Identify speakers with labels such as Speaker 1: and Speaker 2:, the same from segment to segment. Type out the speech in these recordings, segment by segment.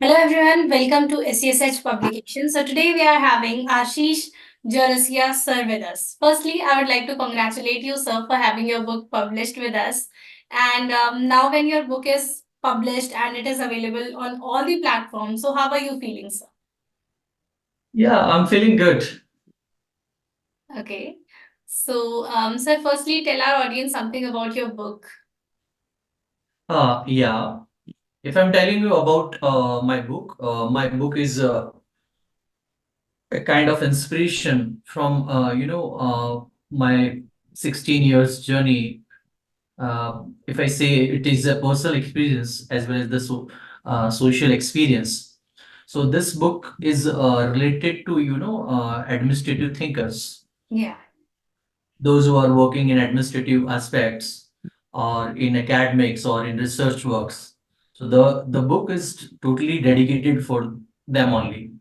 Speaker 1: Hello everyone, welcome to SGSH Publications. So today we are having Ashish Jorasia sir with us. Firstly, I would like to congratulate you sir for having your book published with us. And now when your book is published and it is available on all the platforms, so how are you feeling sir?
Speaker 2: Yeah, I'm feeling good.
Speaker 1: Okay. So sir, firstly tell our audience something about your book.
Speaker 2: Yeah. If I'm telling you about my book is a kind of inspiration from my 16 years journey. If I say it is a personal experience as well as the social experience. So this book is related to administrative thinkers,
Speaker 1: Yeah.
Speaker 2: those who are working in administrative aspects or in academics or in research works. So the book is totally dedicated for them only.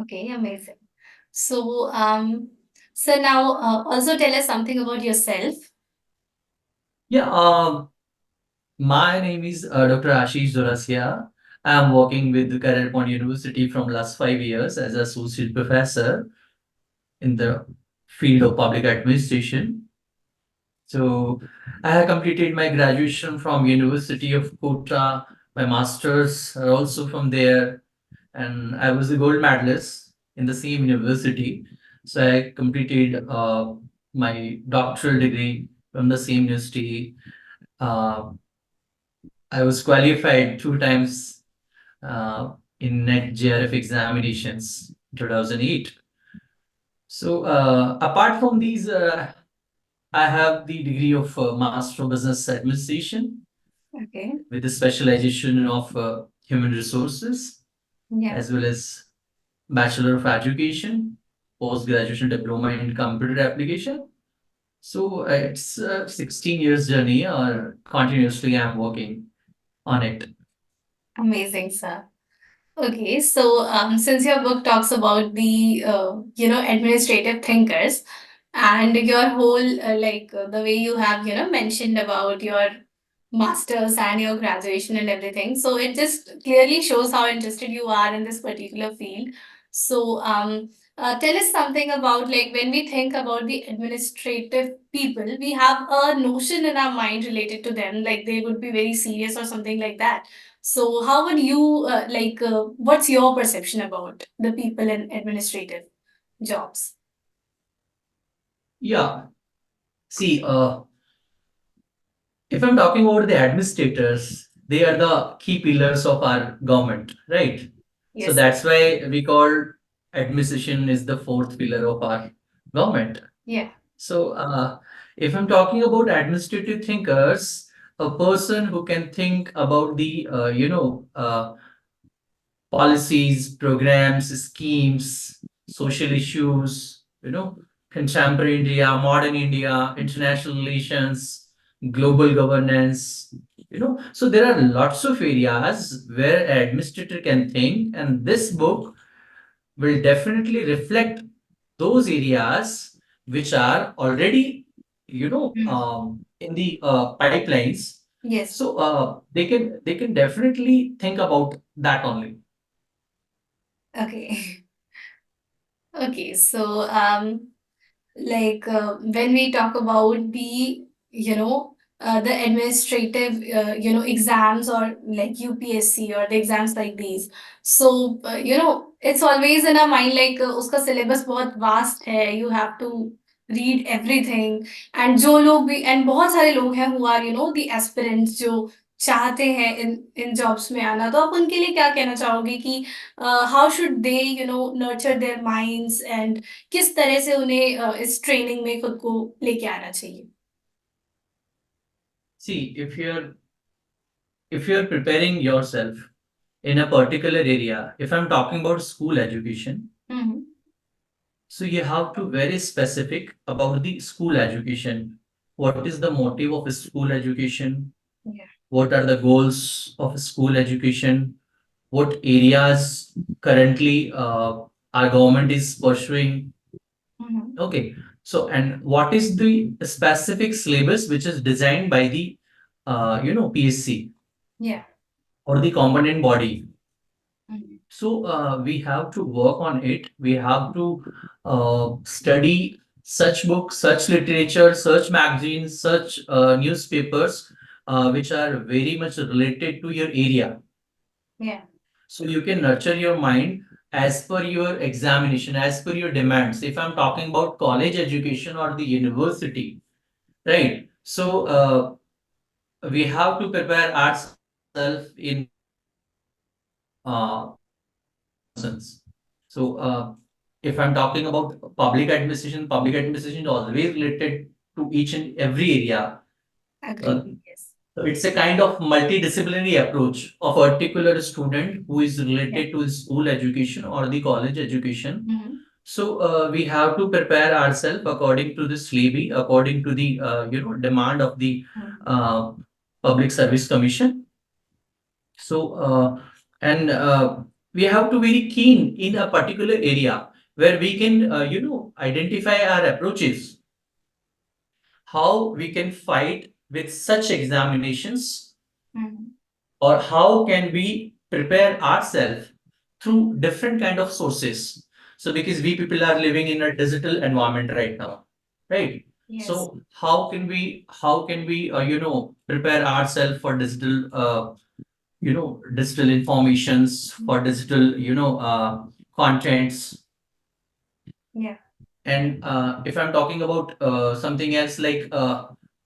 Speaker 1: Okay, amazing. So sir, now also tell us something about yourself.
Speaker 2: Yeah, my name is Dr. Ashish Jorasia. I am working with Career Point University from last 5 years as associate professor in the field of public administration. So I have completed my graduation from University of Kota. My masters are also from there, and I was a gold medalist in the same university. So I completed my doctoral degree from the same university. Uh, I was qualified 2 times in NET JRF examinations 2008. So apart from these, I have the degree of Master of Business Administration
Speaker 1: Okay.
Speaker 2: with a specialization of human resources
Speaker 1: Yeah.
Speaker 2: as well as Bachelor of Education, post graduation diploma in computer application. So it's a 16 years journey, or continuously I'm working on it.
Speaker 1: Amazing, sir. Okay, so since your book talks about the administrative thinkers and your whole the way you have mentioned about your masters and your graduation and everything, so it just clearly shows how interested you are in this particular field. So tell us something about like when we think about the administrative people, we have a notion in our mind related to them, like they would be very serious or something like that. So, how would you what's your perception about the people in administrative jobs?
Speaker 2: Yeah. See, if I'm talking about the administrators, they are the key pillars of our government, right? So
Speaker 1: Yes.
Speaker 2: that's why we call administration is the fourth pillar of our government.
Speaker 1: Yeah.
Speaker 2: So, if I'm talking about administrative thinkers, a person who can think about the, policies, programs, schemes, social issues, contemporary India, modern India, international relations, global governance, So there are lots of areas where an administrator can think, and this book will definitely reflect those areas which are already,
Speaker 1: Mm.
Speaker 2: in the pipelines.
Speaker 1: Yes.
Speaker 2: So they can definitely think about that only.
Speaker 1: Okay. Okay. So when we talk about the the administrative exams or like UPSC or the exams like these, so it's always in our mind like uska syllabus बहुत vast है, you have to read everything. And जो लोग भी and बहुत सारे लोग हैं who are the aspirants जो चाहते हैं इन जॉब्स में आना, तो आप उनके लिए क्या कहना चाहोगे कि how should they nurture their minds and किस तरह से उन्हें इस ट्रेनिंग में खुद को लेके आना चाहिए?
Speaker 2: See, if you're preparing yourself in a particular area, if I'm talking about school education,
Speaker 1: hmm.
Speaker 2: so you have to very specific about the school education. What is the motive of school education?
Speaker 1: Yeah.
Speaker 2: What are the goals of school education? What areas currently our government is pursuing?
Speaker 1: Hmm.
Speaker 2: Okay. So, and what is the specific syllabus which is designed by the PSC
Speaker 1: Yeah.
Speaker 2: or the component body? So we have to work on it. We have to study such books, such literature, such magazines, such newspapers, which are very much related to your area.
Speaker 1: Yeah.
Speaker 2: So you can nurture your mind as per your examination, as per your demands. If I'm talking about college education or the university, right? So we have to prepare ourselves in nonsense. So if I'm talking about public administration is always related to each and every area. Uh,
Speaker 1: Agree. Yes.
Speaker 2: So it's a kind of multidisciplinary approach of a particular student who is
Speaker 1: Yeah.
Speaker 2: related to his school education or the college education.
Speaker 1: Mm-hmm.
Speaker 2: So we have to prepare ourselves according to the syllabi, according to the demand of the
Speaker 1: Mm-hmm.
Speaker 2: uh, Public Service Commission. So and we have to very keen in a particular area where we can identify our approaches, how we can fight with such examinations,
Speaker 1: Mm-hmm.
Speaker 2: or how can we prepare ourselves through different kind of sources. So because we people are living in a digital environment right now, right?
Speaker 1: Yes.
Speaker 2: So how can we prepare ourselves for digital informations, for digital contents.
Speaker 1: Yeah.
Speaker 2: And if I'm talking about something else, like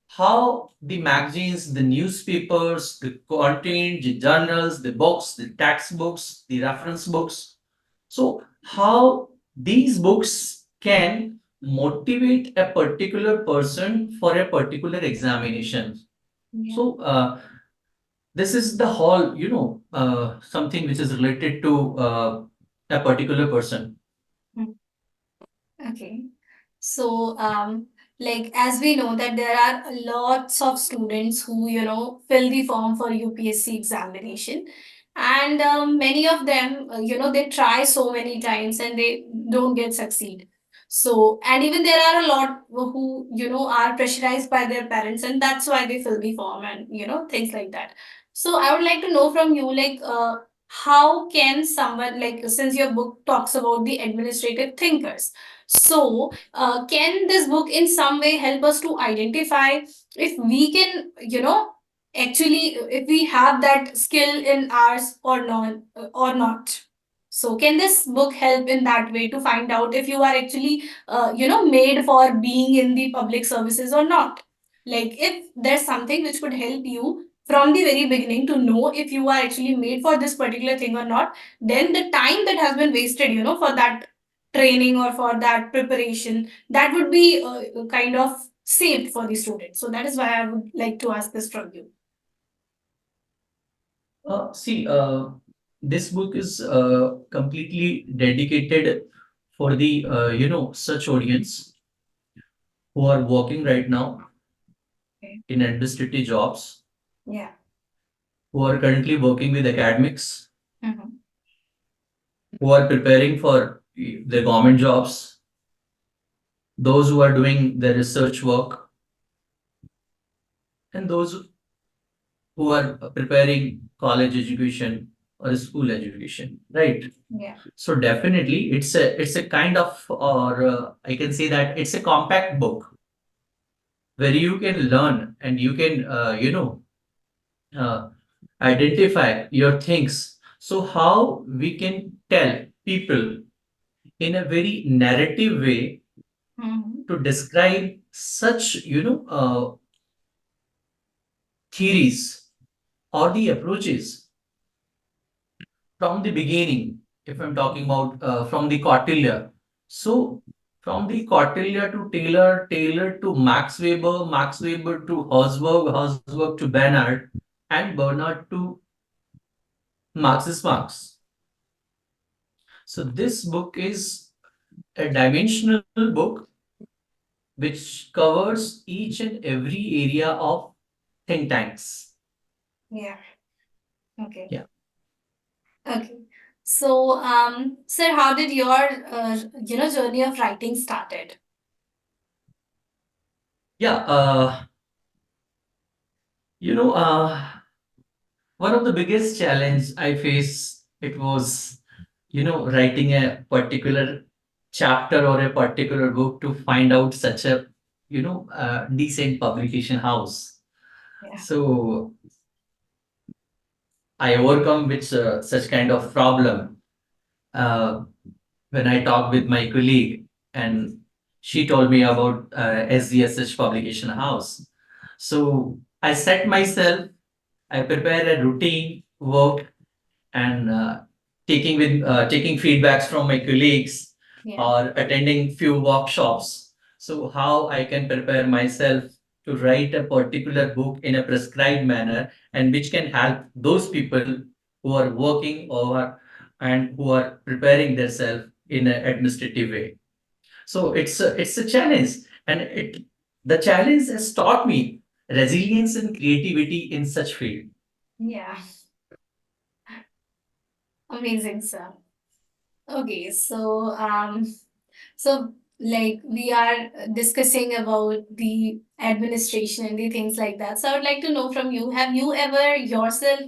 Speaker 2: how the magazines, the newspapers, the content, the journals, the books, the textbooks, the reference books, so how these books can motivate a particular person for a particular examination.
Speaker 1: Yeah.
Speaker 2: So this is the whole, something which is related to a particular person.
Speaker 1: Mm. Okay. So, like as we know that there are lots of students who, fill the form for UPSC examination, and many of them, they try so many times and they don't get succeed. So, and even there are a lot who, are pressurized by their parents, and that's why they fill the form and, things like that. So, I would like to know from you, like, how can someone, like, since your book talks about the administrative thinkers, so can this book in some way help us to identify if we can, actually, if we have that skill in ours or not, or not? So can this book help in that way to find out if you are actually, made for being in the public services or not? Like if there's something which could help you from the very beginning to know if you are actually made for this particular thing or not, then the time that has been wasted, for that training or for that preparation, that would be kind of saved for the student. So that is why I would like to ask this from you.
Speaker 2: See, this book is completely dedicated for the such audience who are working right now
Speaker 1: Okay.
Speaker 2: in administrative jobs,
Speaker 1: Yeah.
Speaker 2: who are currently working with academics,
Speaker 1: Mm-hmm.
Speaker 2: who are preparing for the government jobs, those who are doing the research work, and those who are preparing college education or school education, right?
Speaker 1: Yeah.
Speaker 2: So definitely, it's a kind of, or I can say that it's a compact book where you can learn and you can uh, identify your things. So how we can tell people in a very narrative way
Speaker 1: Mm-hmm.
Speaker 2: to describe such theories or the approaches from the beginning, if I'm talking about from the Kautilya. So from the Kautilya to Taylor, Taylor to Max Weber, Max Weber to Hosberg, Hosberg to Bernard, and Bernard to Marx's Marx. So this book is a dimensional book which covers each and every area of think tanks.
Speaker 1: Yeah. Okay.
Speaker 2: Yeah.
Speaker 1: Okay. So, sir, how did your, journey of writing started?
Speaker 2: Yeah. You know, one of the biggest challenge I faced, it was writing a particular chapter or a particular book to find out such a, decent publication house.
Speaker 1: Yeah.
Speaker 2: So I overcome with such kind of problem uh, when I talked with my colleague, and she told me about SGSH publication house. So I set myself, I prepare a routine work, and taking feedbacks from my colleagues
Speaker 1: Yeah.
Speaker 2: or attending few workshops. So how I can prepare myself to write a particular book in a prescribed manner, and which can help those people who are working or and who are preparing themselves in an administrative way. So it's a challenge, and it the challenge has taught me resilience and creativity in such field.
Speaker 1: Yeah. Amazing, sir. Okay, so like we are discussing about the administration and the things like that. So I would like to know from you, have you ever yourself,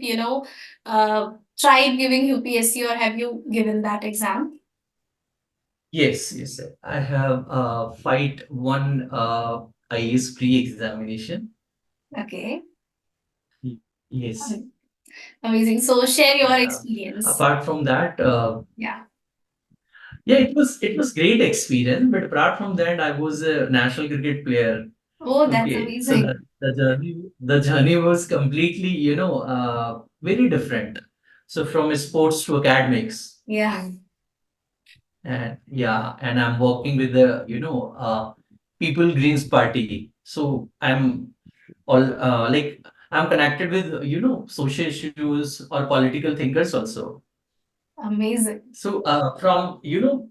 Speaker 1: tried giving UPSC, or have you given that exam?
Speaker 2: Yes, yes, sir. I have fight one IAS pre-examination.
Speaker 1: Okay.
Speaker 2: Y- Yes.
Speaker 1: Amazing. So share your
Speaker 2: Yeah.
Speaker 1: experience.
Speaker 2: Apart from that,
Speaker 1: Yeah.
Speaker 2: yeah, it was great experience. But apart from that, I was a national cricket player.
Speaker 1: Oh, that's
Speaker 2: Okay, so
Speaker 1: amazing.
Speaker 2: the journey was completely, very different. So from sports to academics,
Speaker 1: Yeah.
Speaker 2: and yeah, and I'm working with the People Greens Party. So I'm connected with social issues or political thinkers also.
Speaker 1: Amazing.
Speaker 2: So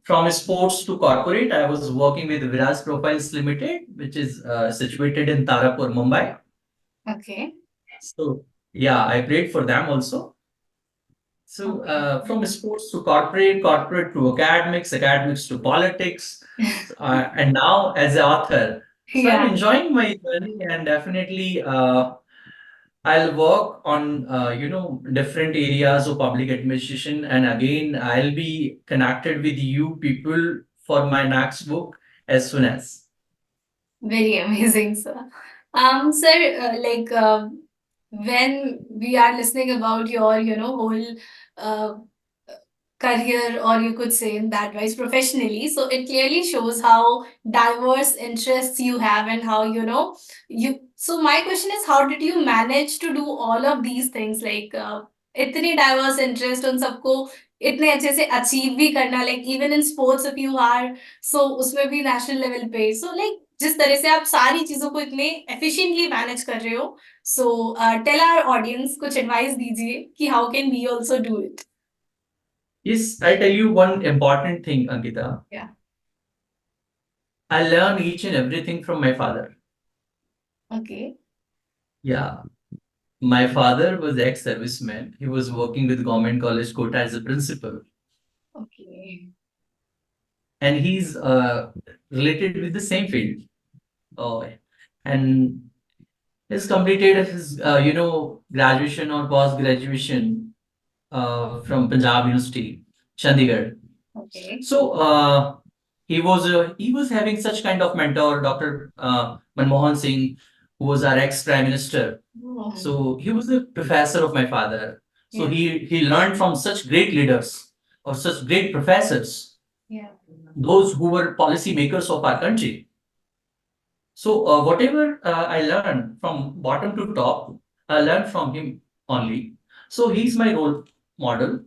Speaker 2: from sports to corporate, I was working with Viraj Profiles Limited, which is situated in Tarapur, Mumbai.
Speaker 1: Okay.
Speaker 2: So yeah, I played for them also. So
Speaker 1: Okay.
Speaker 2: from sports to corporate, corporate to academics, academics to politics, and now as an author. So I'm
Speaker 1: Yeah.
Speaker 2: enjoying my journey, and definitely I'll work on different areas of public administration, and again I'll be connected with you people for my next book as soon as.
Speaker 1: Very amazing, sir. Sir, when we are listening about your, whole uh, career, or you could say in that wise professionally, so it clearly shows how diverse interests you have, and how you so my question is, how did you manage to do all of these things, like इतने diverse interest उन सबको इतने अच्छे से achieve भी करना, like even in sports if you are, so उसमें भी national level पे, so like जिस तरह से आप सारी चीजों को इतने efficiently manage कर रहे हो, so tell our audience, कुछ advice दीजिए कि how can we also do it.
Speaker 2: Yes, I tell you one important thing, Ankita.
Speaker 1: Yeah.
Speaker 2: I learn each and everything from my father.
Speaker 1: Okay.
Speaker 2: Yeah, my father was ex-serviceman. He was working with Government College Kota as a principal,
Speaker 1: Okay.
Speaker 2: and he's related with the same field. Oh, and he's completed his graduation or post graduation from Punjab University, Chandigarh.
Speaker 1: Okay.
Speaker 2: So he was having such kind of mentor, Dr. Manmohan Singh, who was our ex prime minister.
Speaker 1: Oh.
Speaker 2: So he was the professor of my father. So
Speaker 1: Yeah.
Speaker 2: he learned from such great leaders or such great professors,
Speaker 1: Yeah.
Speaker 2: those who were policy makers of our country. So whatever I learned from bottom to top, I learned from him only. So he's my role model,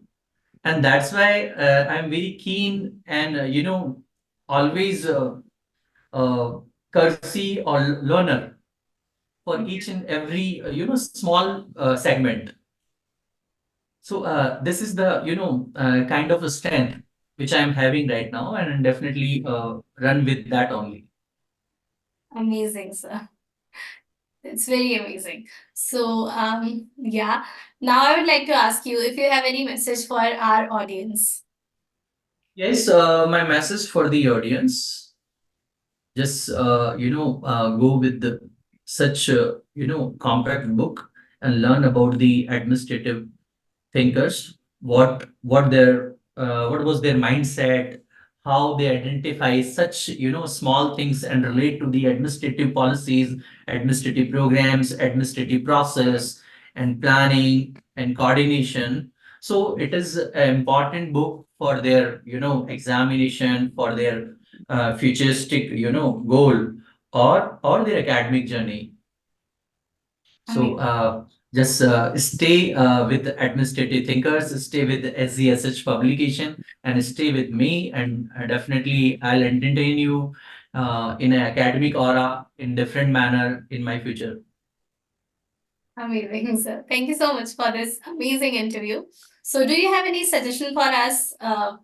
Speaker 2: and that's why I'm very keen and always courtesy or learner for each and every small segment. So this is the kind of a strength which I'm having right now, and definitely run with that only.
Speaker 1: Amazing, sir. It's very amazing. So, yeah. Now I would like to ask you if you have any message for our audience.
Speaker 2: Yes, my message for the audience: just go with the such compact book and learn about the administrative thinkers, what their what was their mindset, how they identify such, small things and relate to the administrative policies, administrative programs, administrative process, and planning and coordination. So it is an important book for their, examination, for their futuristic, goal, or their academic journey. So
Speaker 1: Amazing.
Speaker 2: just stay with administrative thinkers, stay with SGSH publication, and stay with me. And definitely, I'll entertain you in an academic aura in different manner in my future.
Speaker 1: Amazing, sir. Thank you so much for this amazing interview. So, do you have any suggestion for us?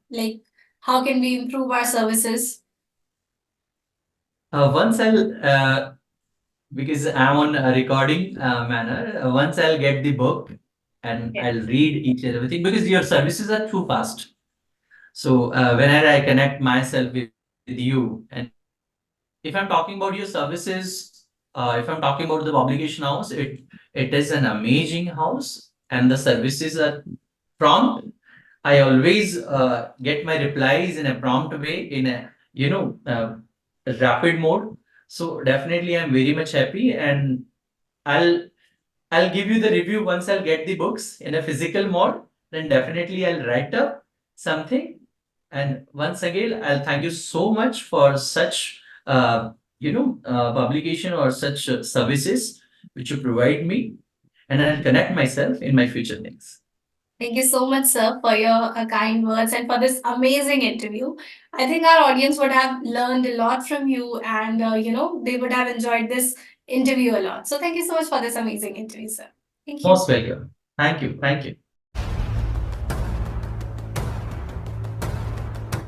Speaker 1: Like, how can we improve our services?
Speaker 2: Once because I'm on a recording manner, once I'll get the book and
Speaker 1: Yes.
Speaker 2: I'll read each and everything because your services are too fast. So whenever I connect myself with you, and if I'm talking about your services, if I'm talking about the publication house, it is an amazing house, and the services are prompt. I always get my replies in a prompt way, in a rapid mode. So definitely, I'm very much happy, and I'll I'll give you the review once I'll get the books in a physical mode. Then definitely I'll write up something. And once again, I'll thank you so much for such publication or such services which you provide me, and I'll connect myself in my future things.
Speaker 1: Thank you so much, sir, for your kind words and for this amazing interview. I think our audience would have learned a lot from you, and they would have enjoyed this interview a lot. So, thank you so much for this amazing interview, sir. Thank you.
Speaker 2: Most welcome. Thank you. Thank you.